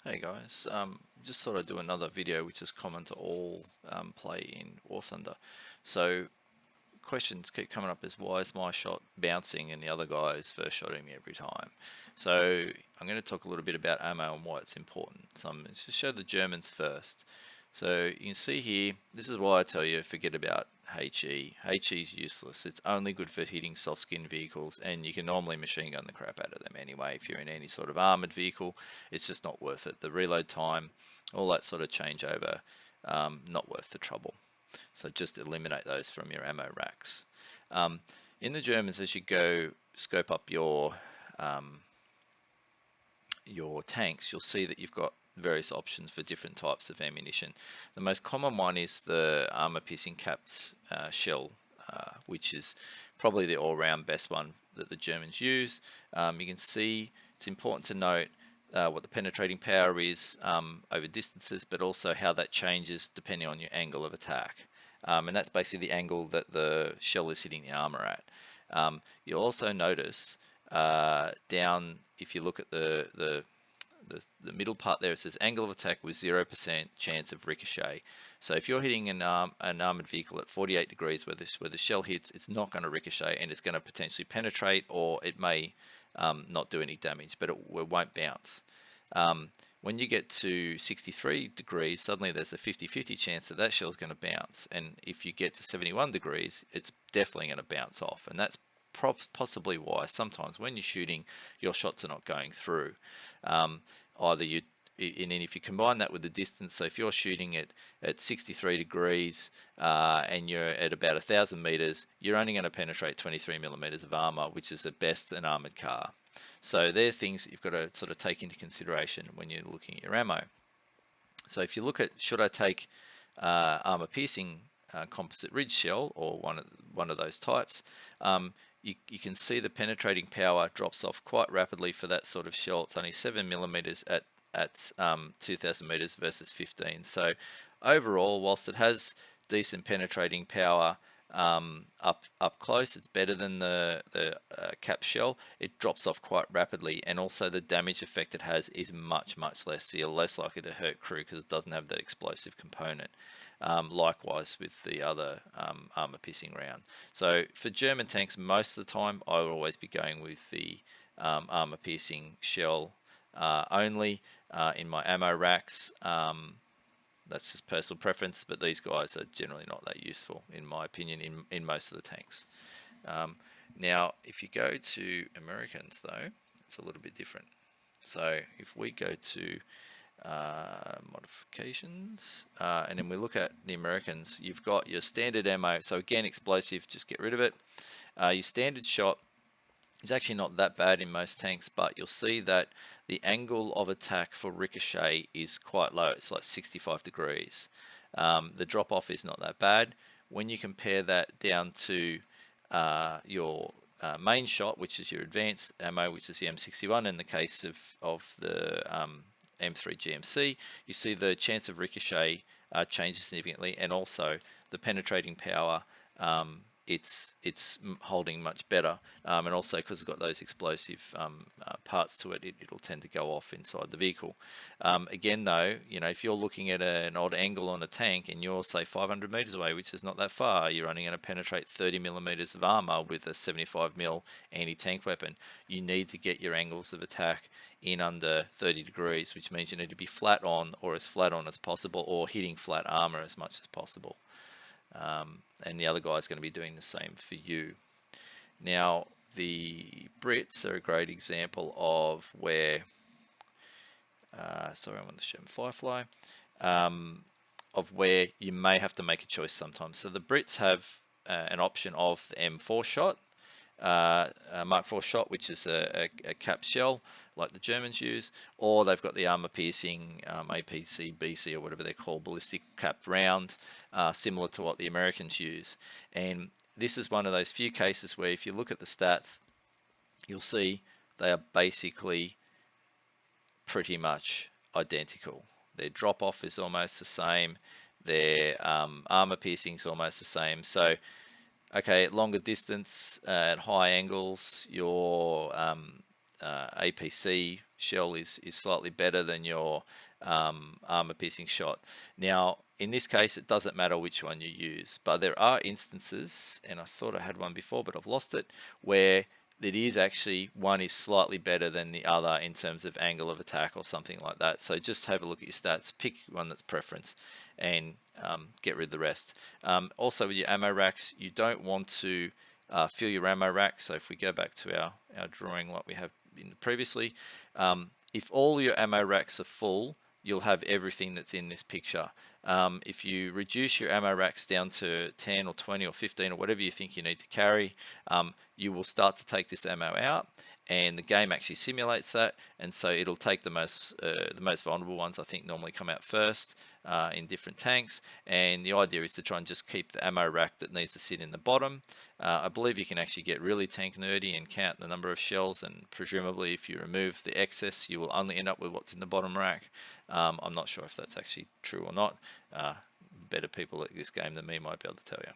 Hey guys, just thought I'd do another video which is common to all play in War Thunder. So questions keep coming up is why is my shot bouncing and the other guy is first shotting me every time? So I'm going to talk a little bit about ammo and why it's important. So I'm going to show the Germans first. So you can see here, this is why I tell you forget about HE. HE is useless. It's only good for hitting soft skin vehicles, and you can normally machine gun the crap out of them anyway. If you're in any sort of armored vehicle, it's just not worth it. The reload time, all that sort of changeover, not worth the trouble. So just eliminate those from your ammo racks. In the Germans, as you go scope up your tanks, you'll see that you've got various options for different types of ammunition. The most common one is the armor-piercing capped shell, which is probably the all-round best one that the Germans use. You can see it's important to note what the penetrating power is over distances, but also how that changes depending on your angle of attack. And that's basically the angle that the shell is hitting the armor at. You'll also notice down, if you look at the middle part there, it says angle of attack with 0% chance of ricochet. So if you're hitting an armored vehicle at 48 degrees where the shell hits, it's not going to ricochet and it's going to potentially penetrate, or it may not do any damage, but it won't bounce. When you get to 63 degrees, suddenly there's a 50-50 chance that that shell is going to bounce. And if you get to 71 degrees, it's definitely going to bounce off. And that's possibly why sometimes when you're shooting, your shots are not going through. Either you, and then if you combine that with the distance, so if you're shooting at 63 degrees and you're at about 1,000 meters, you're only going to penetrate 23 millimeters of armor, which is at best an armored car. So they're things that you've got to sort of take into consideration when you're looking at your ammo. So if you look at, should I take armor piercing composite ridge shell, or one of those types, you can see the penetrating power drops off quite rapidly for that sort of shell. It's only 7 millimeters at 2,000 meters versus 15. So overall, whilst it has decent penetrating power up close, it's better than the cap shell. It drops off quite rapidly, and also the damage effect it has is much less. So you're less likely to hurt crew because it doesn't have that explosive component. Likewise with the other armor piercing round. So for German tanks, most of the time I would always be going with the armor piercing shell only in my ammo racks. That's just personal preference, but these guys are generally not that useful, in my opinion, in most of the tanks. Now, if you go to Americans, though, it's a little bit different. So if we go to modifications, and then we look at the Americans, you've got your standard ammo. So again, explosive, just get rid of it. Your standard shot is actually not that bad in most tanks, but you'll see that the angle of attack for ricochet is quite low. It's like 65 degrees. The drop off is not that bad. When you compare that down to your main shot, which is your advanced ammo, which is the M61, in the case of the M3 GMC, you see the chance of ricochet changes significantly, and also the penetrating power it's holding much better, and also because it's got those explosive parts to it, it'll tend to go off inside the vehicle. Again though, you know, if you're looking at an odd angle on a tank and you're say 500 meters away, which is not that far, you're only going to penetrate 30 millimeters of armor with a 75 mil anti-tank weapon. You need to get your angles of attack in under 30 degrees, which means you need to be flat on, or as flat on as possible, or hitting flat armor as much as possible. And the other guy is going to be doing the same for you. Now, the Brits are a great example of where, sorry, I want to show Firefly, of where you may have to make a choice sometimes. So the Brits have an option of the M4 shot, Mark IV shot, which is a cap shell like the Germans use, or they've got the armor piercing APC, BC, or whatever they're called, ballistic capped round, similar to what the Americans use. And this is one of those few cases where if you look at the stats, you'll see they are basically pretty much identical. Their drop off is almost the same, their armor piercing is almost the same. So okay, at longer distance, at high angles, your APC shell is slightly better than your armor piercing shot. Now, in this case, it doesn't matter which one you use, but there are instances, and I thought I had one before, but I've lost it, where it is actually one is slightly better than the other in terms of angle of attack or something like that. So just have a look at your stats, pick one that's preference, and get rid of the rest. Also with your ammo racks, you don't want to fill your ammo rack. So if we go back to our drawing like we have in previously, if all your ammo racks are full, you'll have everything that's in this picture. If you reduce your ammo racks down to 10 or 20 or 15 or whatever you think you need to carry, you will start to take this ammo out, and the game actually simulates that, and so it'll take the most vulnerable ones, I think, normally come out first in different tanks, and the idea is to try and just keep the ammo rack that needs to sit in the bottom. I believe you can actually get really tank nerdy and count the number of shells, and presumably if you remove the excess you will only end up with what's in the bottom rack. I'm not sure if that's actually true or not. Better people at this game than me might be able to tell you.